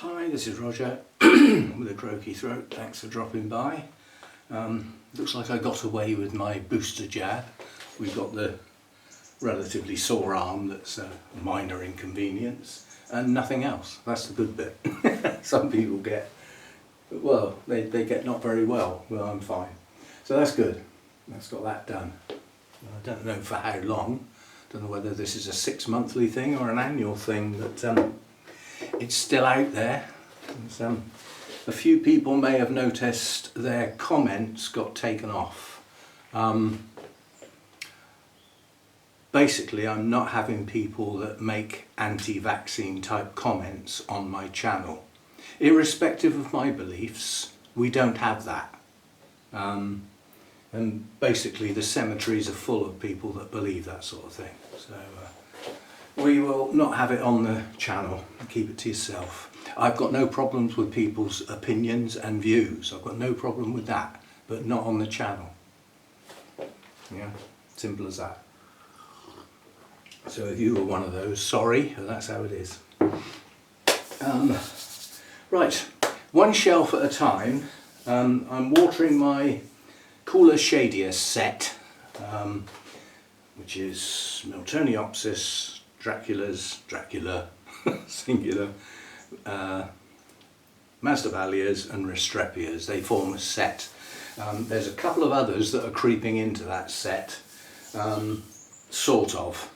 Hi, this is Roger with a croaky throat. Thanks for dropping by. Looks like I got away with my booster jab. We've got the relatively sore arm that's a minor inconvenience and nothing else. That's the good bit. Some people get, well, they get not very well. Well, I'm fine. So that's good. That's got that done. I don't know for how long. Don't know whether this is a 6-monthly thing or an annual thing, but it's still out there. And, a few people may have noticed their comments got taken off. Basically, I'm not having people that make anti-vaccine type comments on my channel. Irrespective of my beliefs, we don't have that. And basically the cemeteries are full of people that believe that sort of thing. So we will not have it on the channel. Keep it to yourself. I've got no problems with people's opinions and views. I've got no problem with that, but not on the channel. Yeah, simple as that. So if you were one of those, sorry, that's how it is. Right, one shelf at a time. I'm watering my cooler Shadier Set, which is Miltoniopsis, Dracula, singular, Mazda Valias and Restrepias. They form a set. There's a couple of others that are creeping into that set, sort of.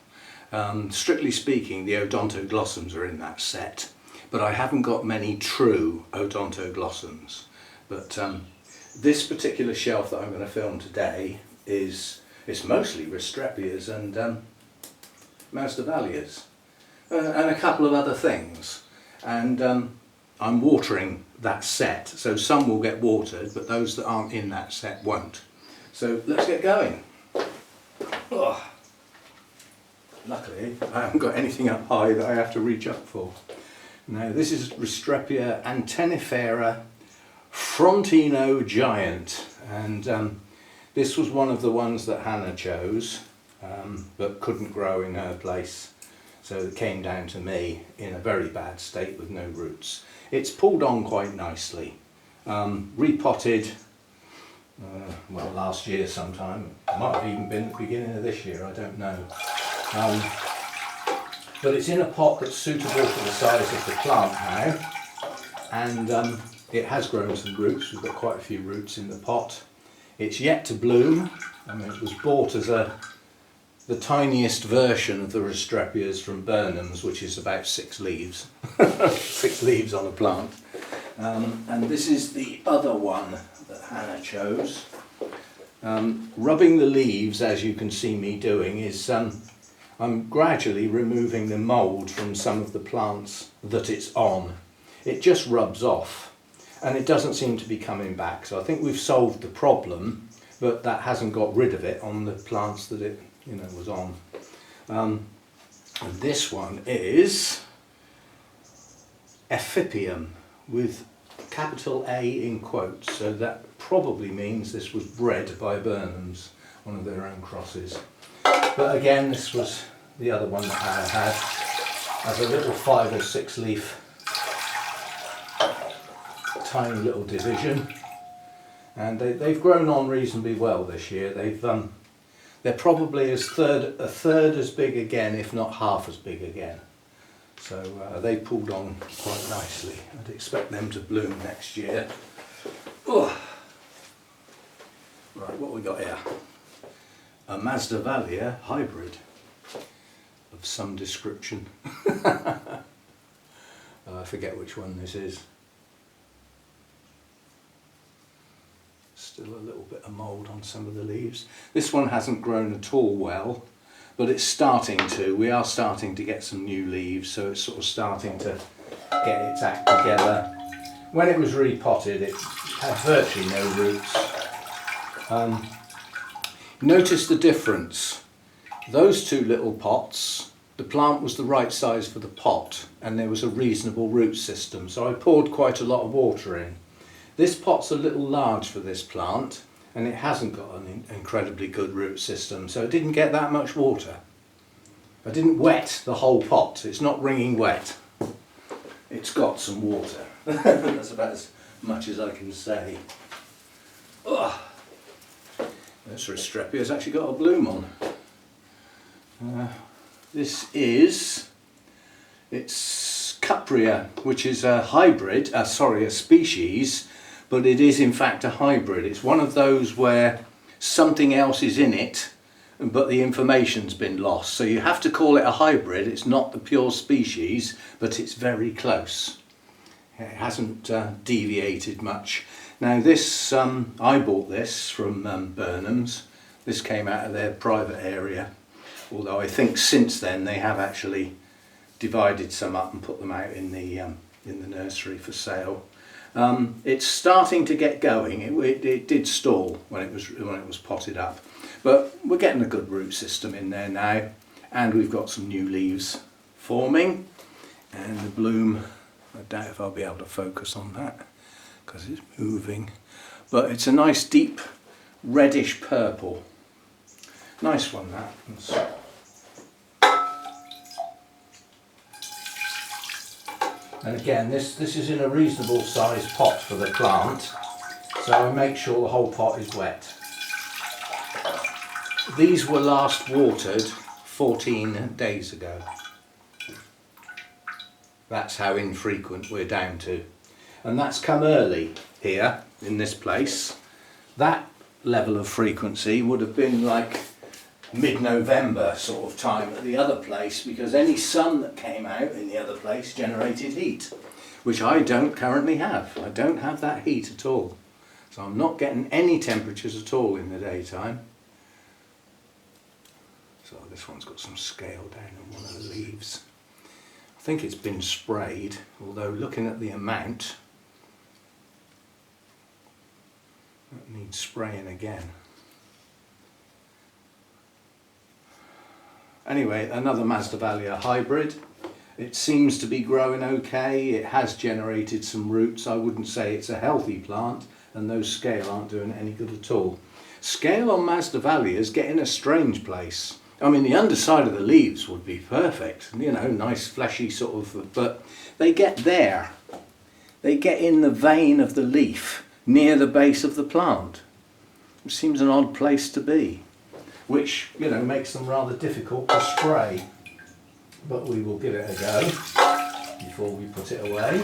Strictly speaking, the Odonto Blossoms are in that set, but I haven't got many true Odonto Blossoms. But this particular shelf that I'm going to film today it's mostly Restrepias and Mazda Valias and a couple of other things. And I'm watering that set, so some will get watered, but those that aren't in that set won't. So let's get going. Oh. Luckily, I haven't got anything up high that I have to reach up for. Now, this is Restrepia antennifera Frontino Giant, and this was one of the ones that Hannah chose, but couldn't grow in her place, so it came down to me in a very bad state with no roots. It's pulled on quite nicely, repotted, well, last year sometime. It might have even been at the beginning of this year, I don't know. But it's in a pot that's suitable for the size of the plant now, and it has grown some roots. We've got quite a few roots in the pot. It's yet to bloom. I mean, it was bought as the tiniest version of the Restrepias from Burnhams, which is about 6 leaves. 6 leaves on a plant. And this is the other one that Hannah chose. Rubbing the leaves, as you can see me doing, is I'm gradually removing the mould from some of the plants that it's on. It just rubs off and it doesn't seem to be coming back. So I think we've solved the problem, but that hasn't got rid of it on the plants that it was on. And this one is a Fipium with capital A in quotes, so that probably means this was bred by Burnhams, one of their own crosses. But again, this was the other one that I had as a little 5 or 6 leaf, tiny little division, and they've grown on reasonably well this year. They're probably a third as big again, if not half as big again. So they pulled on quite nicely. I'd expect them to bloom next year. Oh. Right, what we got here? A Mazda Valia Hybrid of some description. I forget which one this is. Still a little bit of mould on some of the leaves. This one hasn't grown at all well, but it's starting to. We are starting to get some new leaves, so it's sort of starting to get its act together. When it was repotted, it had virtually no roots. Notice the difference. Those 2 little pots, the plant was the right size for the pot and there was a reasonable root system, so I poured quite a lot of water in. This pot's a little large for this plant and it hasn't got an incredibly good root system, so it didn't get that much water. I didn't wet the whole pot, it's not wringing wet. it's got some water. That's about as much as I can say. Ugh. This Strepia has actually got a bloom on. This is, it's Capria, which is a hybrid, a species, but it is in fact a hybrid. It's one of those where something else is in it, but the information's been lost. So you have to call it a hybrid. It's not the pure species, but it's very close. It hasn't deviated much. Now this, I bought this from Burnhams. This came out of their private area, although I think since then they have actually divided some up and put them out in the nursery for sale. It's starting to get going. It did stall when it was potted up, but we're getting a good root system in there now, and we've got some new leaves forming, and the bloom, I doubt if I'll be able to focus on that because it's moving, but it's a nice deep reddish purple. Nice one, that. And again, this is in a reasonable sized pot for the plant, so I make sure the whole pot is wet. These were last watered 14 days ago. That's how infrequent we're down to. And that's come early here in this place. That level of frequency would have been like mid-November sort of time at the other place, because any sun that came out in the other place generated heat, which I don't currently have. I don't have that heat at all. So I'm not getting any temperatures at all in the daytime. So this one's got some scale down on one of the leaves. I think it's been sprayed, although looking at the amount, that needs spraying again. Anyway, another Mazda Valia hybrid. It seems to be growing okay. It has generated some roots. I wouldn't say it's a healthy plant, and those scale aren't doing any good at all. Scale on Mazda Valia is getting a strange place. I mean, the underside of the leaves would be perfect, you know, nice fleshy sort of, but they get there. They get in the vein of the leaf, near the base of the plant. It seems an odd place to be, which, you know, makes them rather difficult to spray. But we will give it a go before we put it away.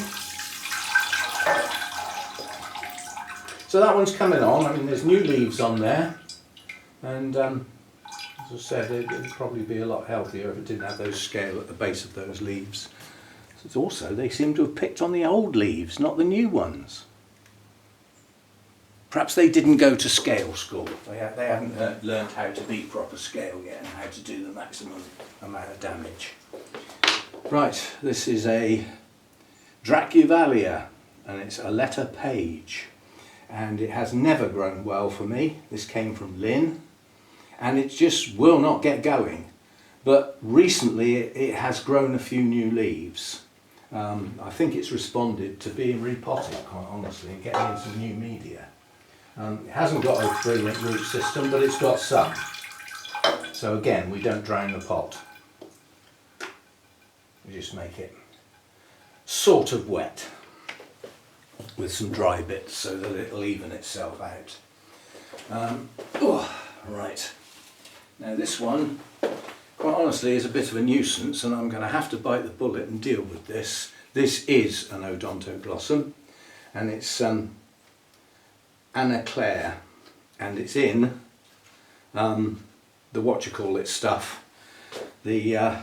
So that one's coming on. I mean, there's new leaves on there, and as I said, it would probably be a lot healthier if it didn't have those scale at the base of those leaves. So also, they seem to have picked on the old leaves, not the new ones. Perhaps they didn't go to scale school. They haven't learned how to be proper scale yet and how to do the maximum amount of damage. Right, this is a Dracula Bella, and it's a letter page, and it has never grown well for me. This came from Lynn, and it just will not get going. But recently it has grown a few new leaves. I think it's responded to being repotted, quite honestly, and getting in some new media. It hasn't got a brilliant root system, but it's got some. So again, we don't drown the pot. We just make it sort of wet with some dry bits so that it'll even itself out. Right. Now this one, quite honestly, is a bit of a nuisance, and I'm going to have to bite the bullet and deal with this. This is an Odonto Blossom, and it's Anna Claire, and it's in the stuff, the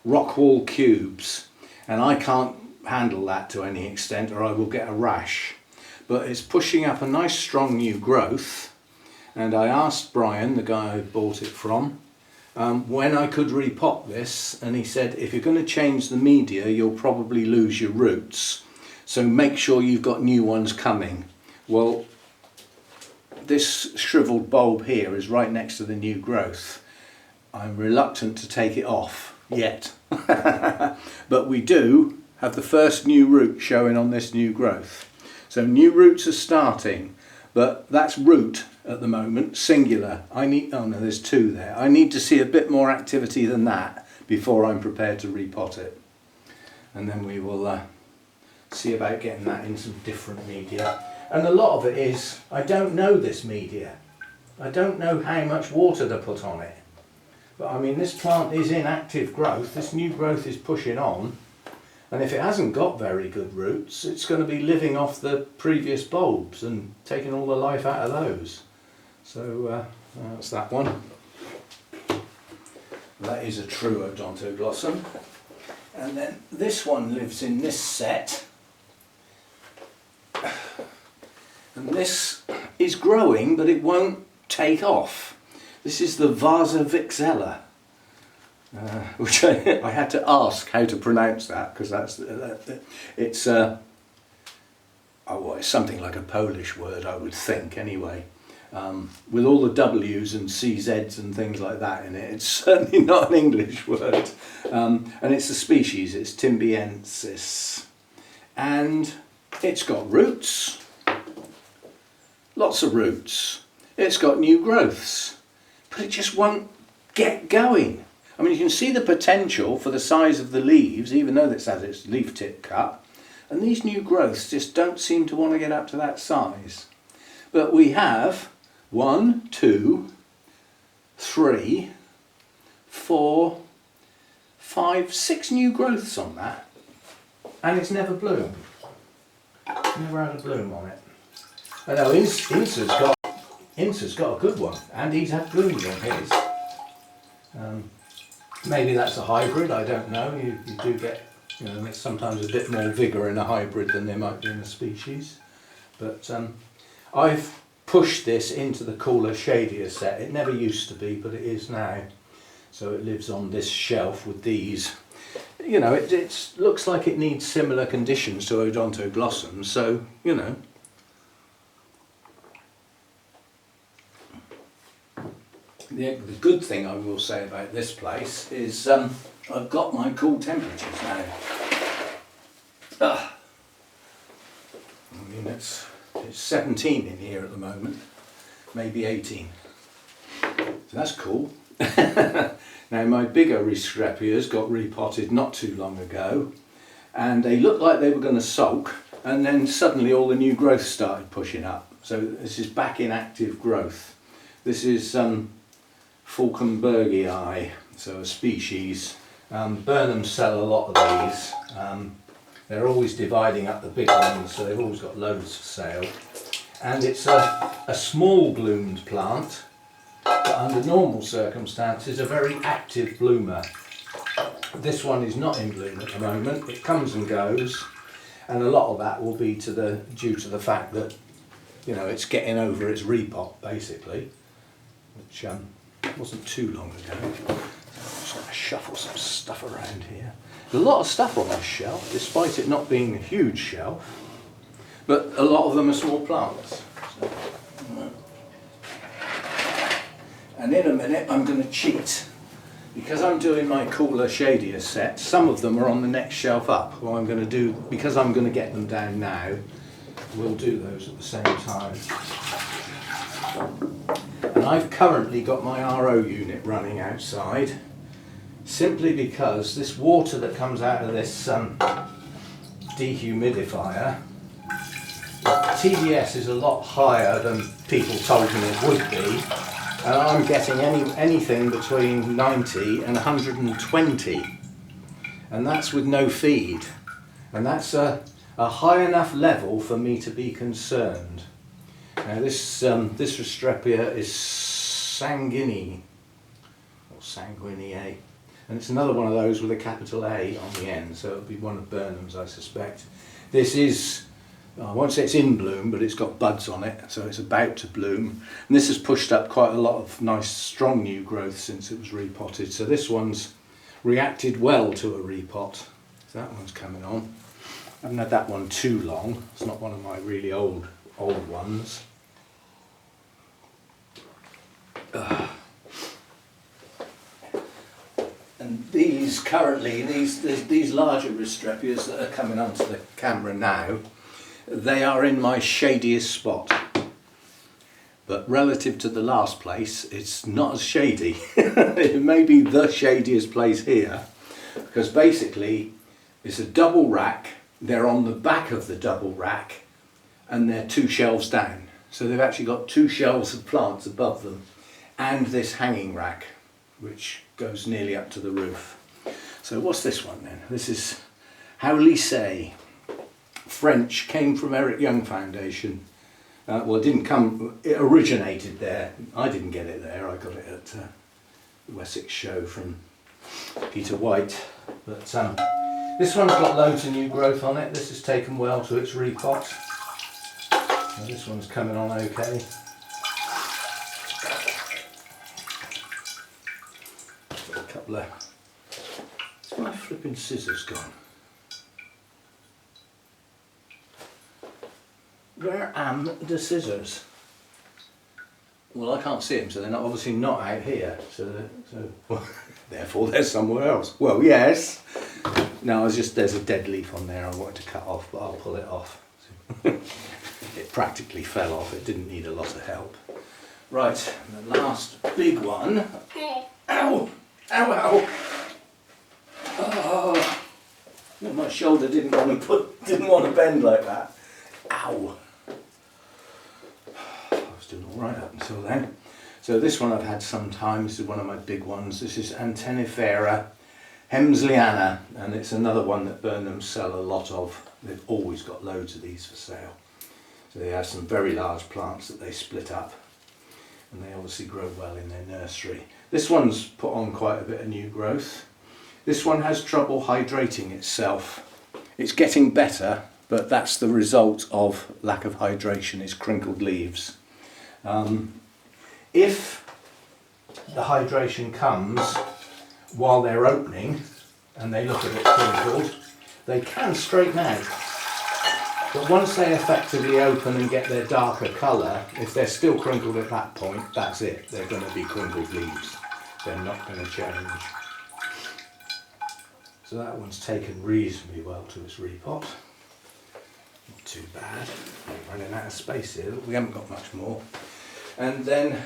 rock wall cubes, and I can't handle that to any extent or I will get a rash, but it's pushing up a nice strong new growth, and I asked Brian, the guy I bought it from, when I could repot this, and he said if you're going to change the media you'll probably lose your roots, so make sure you've got new ones coming. Well, this shriveled bulb here is right next to the new growth. I'm reluctant to take it off yet, but we do have the first new root showing on this new growth. So new roots are starting, but that's root at the moment, singular. Oh no, there's two there. I need to see a bit more activity than that before I'm prepared to repot it. and then we will see about getting that in some different media. And a lot of it is, I don't know this media. I don't know how much water to put on it. But I mean, this plant is in active growth, this new growth is pushing on, and if it hasn't got very good roots, it's going to be living off the previous bulbs and taking all the life out of those. So that's that one. That is a true Odonto Blossom. And then this one lives in this set. And this is growing, but it won't take off. This is the Vasa vixella, which I had to ask how to pronounce that, because it's oh, well, it's something like a Polish word, I would think, anyway. With all the W's and CZs and things like that in it, it's certainly not an English word. And it's a species, it's Timbiensis. And it's got roots, lots of roots. It's got new growths, but it just won't get going. I mean, you can see the potential for the size of the leaves, even though this has its leaf tip cut. And these new growths just don't seem to want to get up to that size. But we have 1, 2, 3, 4, 5, 6 new growths on that, and it's never bloomed. Never had a bloom on it. I know Insa's got a good one, and he's had blooms on his. Maybe that's a hybrid, I don't know. You do get, you know, sometimes a bit more vigour in a hybrid than there might be in a species. But I've pushed this into the cooler Shadier Set. It never used to be, but it is now. So it lives on this shelf with these. You know, it looks like it needs similar conditions to Odonto Blossom, so, you know. The good thing I will say about this place is I've got my cool temperatures now. I mean, it's 17 in here at the moment, maybe 18. So that's cool. Now my bigger Streptocarpus got repotted not too long ago, and they looked like they were going to sulk, and then suddenly all the new growth started pushing up. So this is back in active growth. This is Falcon bergy Eye, so a species. Burnhams sell a lot of these. They're always dividing up the big ones, so they've always got loads for sale. And it's a small bloomed plant, but under normal circumstances a very active bloomer. This one is not in bloom at the moment. It comes and goes, and a lot of that will be due to the fact that, you know, it's getting over its repot basically, which wasn't too long ago. So I'm just going to shuffle some stuff around here. There's a lot of stuff on this shelf, despite it not being a huge shelf, but a lot of them are small plants. So, and in a minute I'm going to cheat. Because I'm doing my cooler Shadier Set, some of them are on the next shelf up. What I'm going to do, because I'm going to get them down now, we'll do those at the same time. And I've currently got my RO unit running outside, simply because this water that comes out of this dehumidifier, TDS is a lot higher than people told me it would be, and I'm getting anything between 90 and 120, and that's with no feed, and that's a high enough level for me to be concerned. Now this Strepia is sanguinea, or sanguinea, and it's another one of those with a capital A on the end, so it'll be one of Burnhams, I suspect. This is, I won't say it's in bloom, but it's got buds on it, so it's about to bloom. And this has pushed up quite a lot of nice strong new growth since it was repotted, so this one's reacted well to a repot. So that one's coming on. I haven't had that one too long, it's not one of my really old ones. And these currently, these larger Strepias that are coming onto the camera now, they are in my shadiest spot. But relative to the last place, it's not as shady. It may be the shadiest place here, because basically It's a double rack, they're on the back of the double rack and they're 2 shelves down. So they've actually got 2 shelves of plants above them and this hanging rack which goes nearly up to the roof. So what's this one then? This is Hemsley, French, came from Eric Young Foundation. Well, it didn't come, it originated there. I didn't get it there, I got it at the Wessex show from Peter White. But this one's got loads of new growth on it. This has taken well to its repot. So this one's coming on okay. Got a couple of... Where's my flipping scissors gone? Where am the scissors? Well, I can't see them, so they're not, obviously not out here. So well, therefore they're somewhere else. Well, yes. No, there's a dead leaf on there I wanted to cut off, but I'll pull it off. It practically fell off. It didn't need a lot of help. Right, the last big one. Ow! Ow! Ow! Oh, my shoulder didn't want to bend like that. Ow! I was doing all right up until then. So this one I've had sometimes. This is one of my big ones. This is Fera, Hemsley, and it's another one that Burnhams sell a lot of. They've always got loads of these for sale. So they have some very large plants that they split up, and they obviously grow well in their nursery. This one's put on quite a bit of new growth. This one has trouble hydrating itself. It's getting better, but that's the result of lack of hydration, is crinkled leaves. If the hydration comes while they're opening and they look a bit crinkled, they can straighten out. But once they effectively open and get their darker colour, if they're still crinkled at that point, that's it. They're going to be crinkled leaves. They're not going to change. So that one's taken reasonably well to its repot. Not too bad. I'm running out of space here. We haven't got much more. And then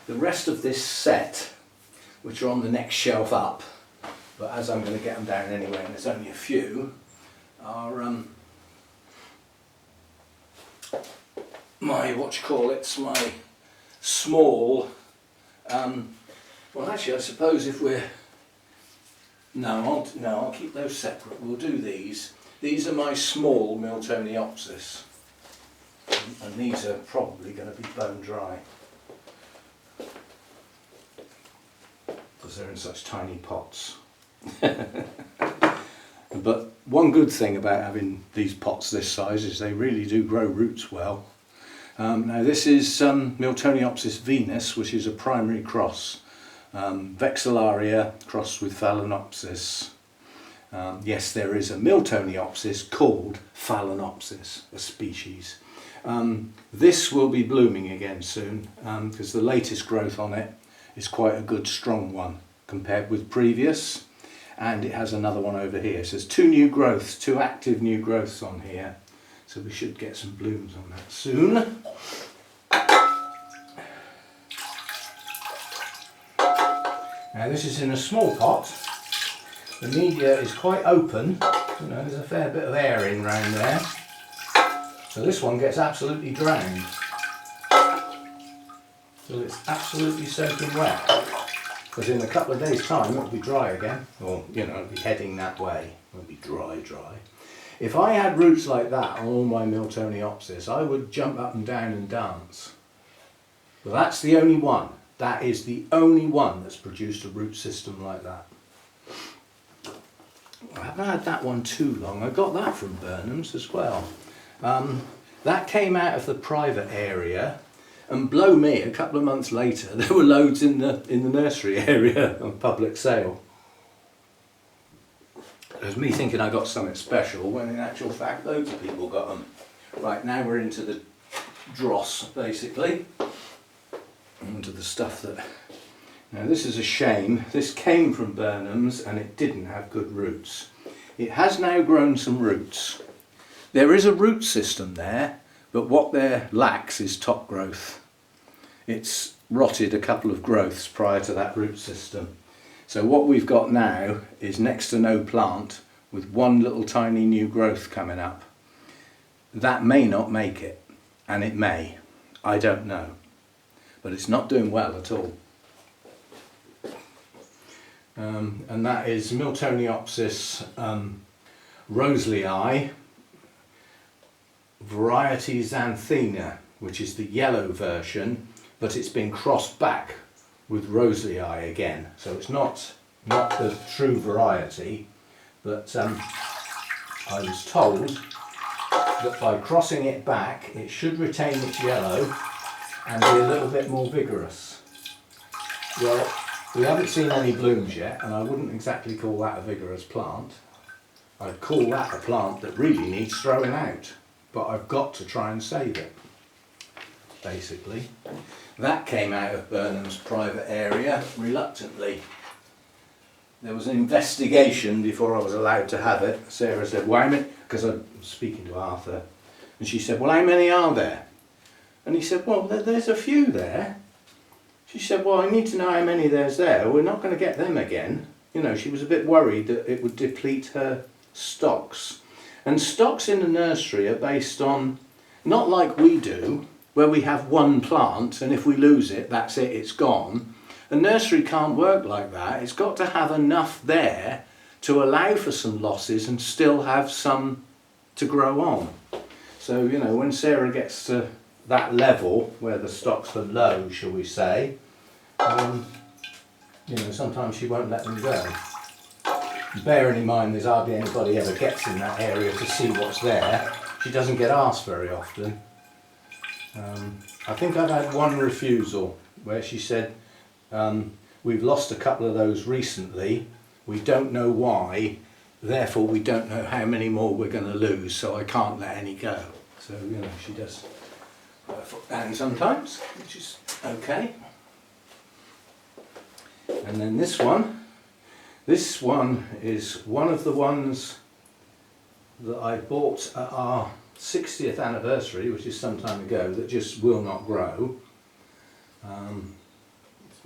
the rest of this set, which are on the next shelf up, but as I'm going to get them down anyway, and there's only a few, are my my small. Well, actually, I suppose if we're I'll keep those separate. We'll do these. These are my small Miltoniopsis, and these are probably going to be bone dry because they're in such tiny pots. But one good thing about having these pots this size is they really do grow roots well. Now this is Miltoniopsis Venus, which is a primary cross. Vexellaria crossed with Phalaenopsis. Yes, there is a Miltoniopsis called Phalaenopsis, a species. This will be blooming again soon because the latest growth on it is quite a good strong one compared with previous, and it has another one over here. So there's 2 new growths, 2 active new growths on here, so we should get some blooms on that soon. Now this is in a small pot. The media is quite open, you know, there's a fair bit of air in round there. So this one gets absolutely drowned. So it's absolutely soaking wet. Because in a couple of days' time it'll be dry again. Or, you know, it'll be heading that way. It'll be dry. If I had roots like that on all my Miltoniopsis, I would jump up and down and dance. But that's the only one. That is the only one that's produced a root system like that. I haven't had that one too long. I got that from Burnhams as well. That came out of the private area, and blow me, a couple of months later there were loads in the nursery area on public sale. It was me thinking I got something special when in actual fact loads of people got them. Right, now we're into the dross basically. Into the stuff that... Now this is a shame. This came from Burnhams and it didn't have good roots. It has now grown some roots. There is a root system there, but what there lacks is top growth. It's rotted a couple of growths prior to that root system. So what we've got now is next to no plant with one little tiny new growth coming up. That may not make it, and it may, I don't know, but it's not doing well at all. And that is Miltoniopsis Rosalie Eye, variety Xanthina, which is the yellow version, but it's been crossed back with Rosalie Eye again. So it's not the true variety, but I was told that by crossing it back it should retain its yellow and be a little bit more vigorous. Well, we haven't seen any blooms yet, and I wouldn't exactly call that a vigorous plant. I'd call that a plant that really needs throwing out, but I've got to try and save it, basically. That came out of Burnham's private area reluctantly. There was an investigation before I was allowed to have it. Sarah said, well, because I was speaking to Arthur, and she said, well, how many are there? And he said, well, there's a few there. She said, well, I need to know how many there's there. We're not going to get them again. You know, she was a bit worried that it would deplete her stocks. And stocks in the nursery are based on, not like we do, where we have one plant and if we lose it, that's it, it's gone. A nursery can't work like that. It's got to have enough there to allow for some losses and still have some to grow on. So, you know, when Sarah gets to that level where the stocks are low, shall we say, you know, sometimes she won't let them go. Bearing in mind there's hardly anybody ever gets in that area to see what's there. She doesn't get asked very often. I think I've had one refusal where she said, we've lost a couple of those recently, we don't know why, therefore we don't know how many more we're going to lose, so I can't let any go. So, you know, she does put her foot down sometimes, which is okay. And then this one is one of the ones that I bought at our 60th anniversary, which is some time ago, that just will not grow.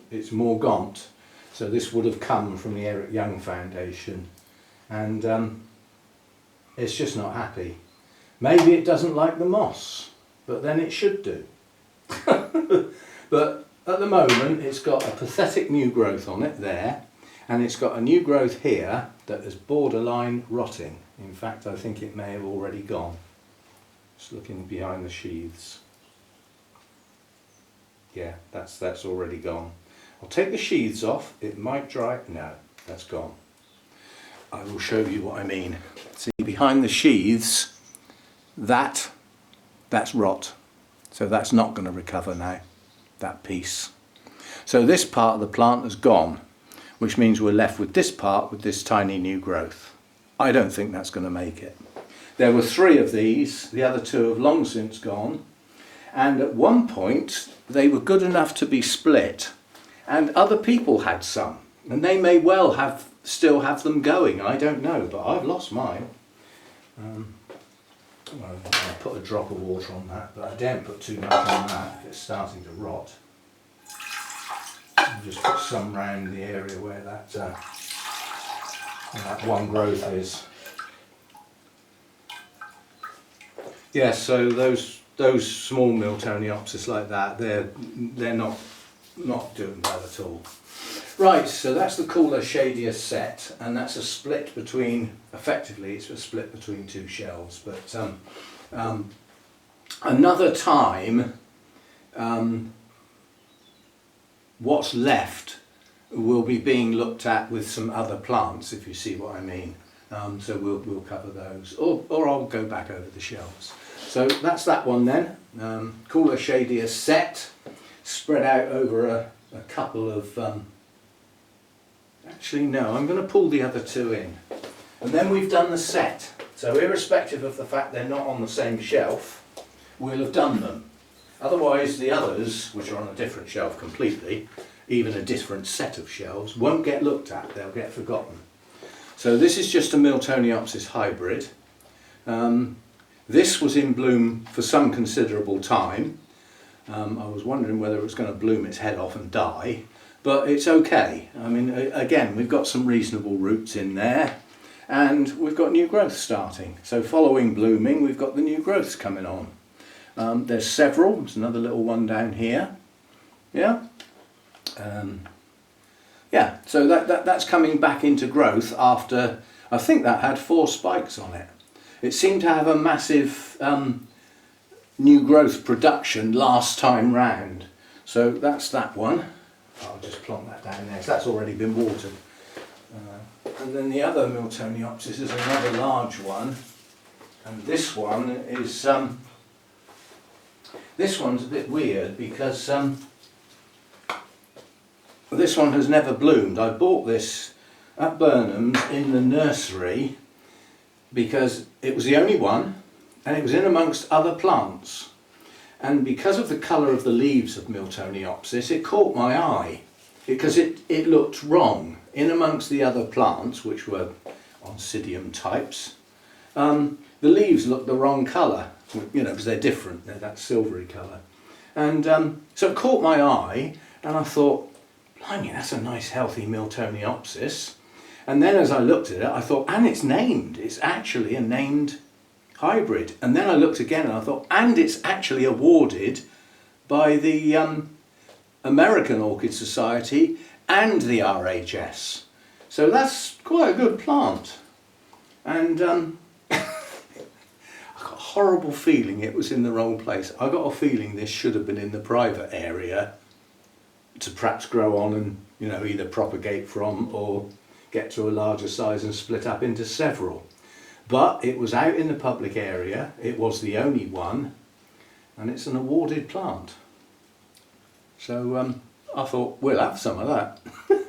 It's more gaunt, so this would have come from the Eric Young Foundation, and it's just not happy. Maybe it doesn't like the moss, but then it should do. But at the moment it's got a pathetic new growth on it there, and it's got a new growth here that is borderline rotting. In fact, I think it may have already gone. Just looking behind the sheaths. Yeah, that's already gone. I'll take the sheaths off, it might dry. No, that's gone. I will show you what I mean. See, behind the sheaths, that's rot. So that's not going to recover now, that piece. So this part of the plant has gone, which means we're left with this part with this tiny new growth. I don't think that's going to make it. There were 3 of these, the other 2 have long since gone, and at one point they were good enough to be split, and other people had some, and they may well still have them going, I don't know, but I've lost mine. Well, I'll put a drop of water on that, but I daren't put too much on that if it's starting to rot. I'll just put some round the area where that one growth is. Yes, so those small Miltoniopsis like that, they're not doing well at all. Right, so that's the cooler Shadier Set, and that's a split between, effectively it's a split between 2 shelves, but another time what's left will be being looked at with some other plants, if you see what I mean. So we'll cover those, or I'll go back over the shelves. So that's that one then, cooler Shadier Set, spread out over a couple of, actually no, I'm going to pull the other 2 in, and then we've done the set. So irrespective of the fact they're not on the same shelf, we'll have done them. Otherwise the others, which are on a different shelf completely, even a different set of shelves, won't get looked at, they'll get forgotten. So this is just a Miltoniopsis Hybrid. This was in bloom for some considerable time. I was wondering whether it was going to bloom its head off and die, but it's okay. I mean, again, we've got some reasonable roots in there, and we've got new growth starting. So following blooming, we've got the new growths coming on. There's several. There's another little one down here. Yeah. Yeah. So that's coming back into growth after, I think that had 4 spikes on it. It seemed to have a massive new growth production last time round. So that's that one. I'll just plonk that down there, so that's already been watered. And then the other Miltoniopsis is another large one, and this one is this one's a bit weird because this one has never bloomed. I bought this at Burnhams in the nursery because it was the only one and it was in amongst other plants, and because of the colour of the leaves of Miltoniopsis it caught my eye because it looked wrong in amongst the other plants, which were Oncidium types. The leaves looked the wrong colour, you know, because they're different, they're that silvery colour. And so it caught my eye and I thought, blimey, that's a nice healthy Miltoniopsis. And then as I looked at it, I thought, and it's named, it's actually a named hybrid. And then I looked again and I thought, and it's actually awarded by the American Orchid Society and the RHS. So that's quite a good plant. And I got a horrible feeling it was in the wrong place. I got a feeling this should have been in the private area to perhaps grow on and, you know, either propagate from or get to a larger size and split up into several. But it was out in the public area, it was the only one, and it's an awarded plant. So I thought, we'll have some of that.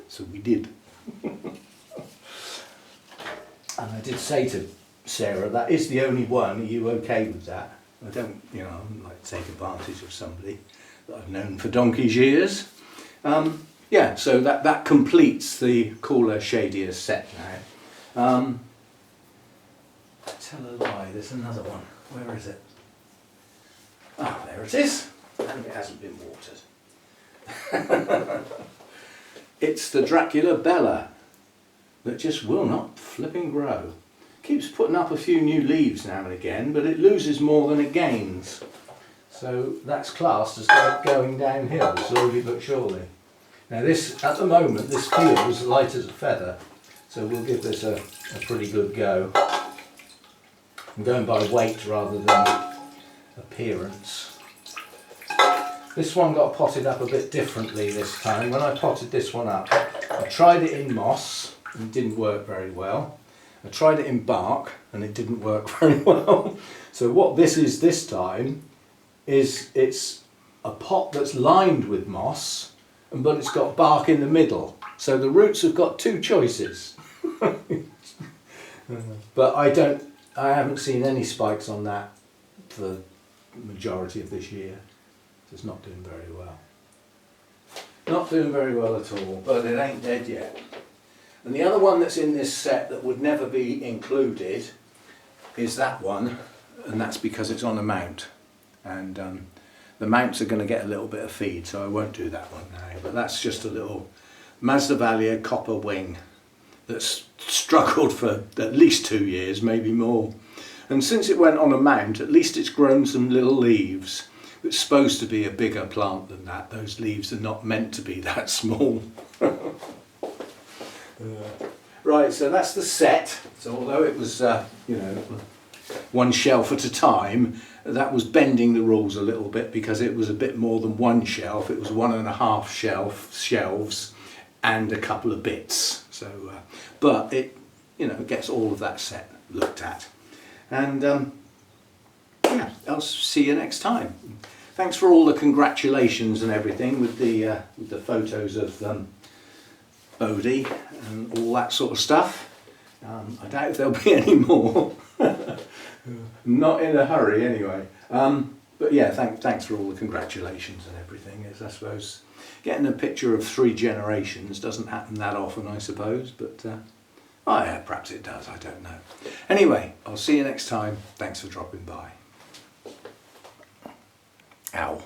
So we did. And I did say to Sarah, that is the only one, are you okay with that? I don't, you know, I wouldn't like to take advantage of somebody that I've known for donkey's years. Yeah, so that completes the cooler, shadier set now. Tell a lie, there's another one. Where is it? Ah, there it is. And it hasn't been watered. It's the Dracula Bella that just will not flipping grow. Keeps putting up a few new leaves now and again, but it loses more than it gains. So that's classed as going downhill, slowly but surely. Now this, at the moment, this feels light as a feather, so we'll give this a pretty good go. I'm going by weight rather than appearance. This one got potted up a bit differently this time. When I potted this one up, I tried it in moss and it didn't work very well. I tried it in bark and it didn't work very well. So what this is this time is it's a pot that's lined with moss, but it's got bark in the middle. So the roots have got 2 choices. But I haven't seen any spikes on that for the majority of this year. It's not doing very well. Not doing very well at all, but it ain't dead yet. And the other one that's in this set that would never be included is that one, and that's because it's on a mount. And the mounts are going to get a little bit of feed, so I won't do that one now. But that's just a little Mazda Valia copper wing that's struggled for at least 2 years, maybe more. And since it went on a mount, at least it's grown some little leaves. It's supposed to be a bigger plant than that. Those leaves are not meant to be that small. Right, so that's the set. So although it was, you know, 1 shelf at a time, that was bending the rules a little bit because it was a bit more than 1 shelf. It was 1.5 shelves and a couple of bits. So, but it, you know, gets all of that set looked at. And yeah, I'll see you next time. Thanks for all the congratulations and everything with the photos of Bodhi and all that sort of stuff. I doubt if there'll be any more. Not in a hurry anyway. But yeah, thanks for all the congratulations and everything. As I suppose getting a picture of 3 generations doesn't happen that often, I suppose, but oh yeah, perhaps it does, I don't know. Anyway, I'll see you next time. Thanks for dropping by. Ow.